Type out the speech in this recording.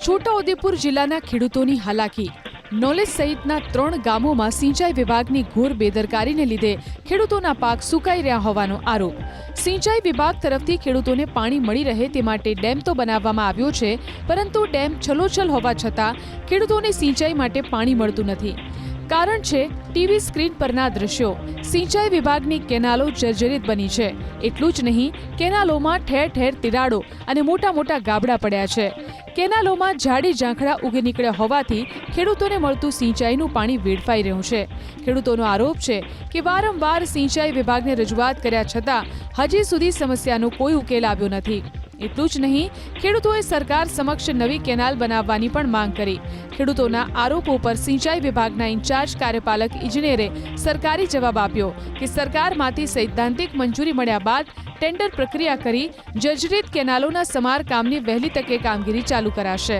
છોટાઉદેપુર જિલ્લાના ખેડૂતોની હાલાકી નોલેજ સહિતના 3 ગામોમાં સિંચાઈ વિભાગની ઘોર બેદરકારીને લીધે ખેડૂતોના પાક સુકાઈ રહ્યા હોવાનો આરોપ। સિંચાઈ વિભાગ તરફથી ખેડૂતોને પાણી મળી રહે તે માટે ડેમ તો બનાવવામાં આવ્યો છે, પરંતુ ડેમ છલોછલ હોવા છતાં ખેડૂતોને સિંચાઈ માટે પાણી મળતું નથી। કારણ છે ટીવી સ્ક્રીન પરના દ્રશ્યો। સિંચાઈ વિભાગની કેનાલો જર્જરિત બની છે। એટલું જ નહીં, કેનાલોમાં ઠેર ઠેર તિરાડો અને મોટા મોટા ગાબડા પડ્યા છે। કેનાલોમાં ઝાડી ઝાંખડા ઉગી નીકળ્યા હોવાથી ખેડૂતોને મળતું સિંચાઈનું પાણી વેડફાઈ રહ્યું છે। ખેડૂતોનો આરોપ છે કે વારંવાર સિંચાઈ વિભાગને રજૂઆત કર્યા છતાં હજી સુધી સમસ્યાનો કોઈ ઉકેલ આવ્યો નથી। એટલું જ નહીં, ખેડૂતોએ સરકાર સમક્ષ નવી કેનાલ બનાવવાની પણ માંગ કરી। ખેડૂતોના આરોપો પર સિંચાઈ વિભાગના ઇન્ચાર્જ કાર્યપાલક ઇજનેરે સરકારી જવાબ આપ્યો કે સરકારમાંથી સૈદ્ધાંતિક મંજૂરી મળ્યા બાદ ટેન્ડર પ્રક્રિયા કરી જર્જરિત કેનાલોના સમારકામની વહેલી તકે કામગીરી ચાલુ કરાશે।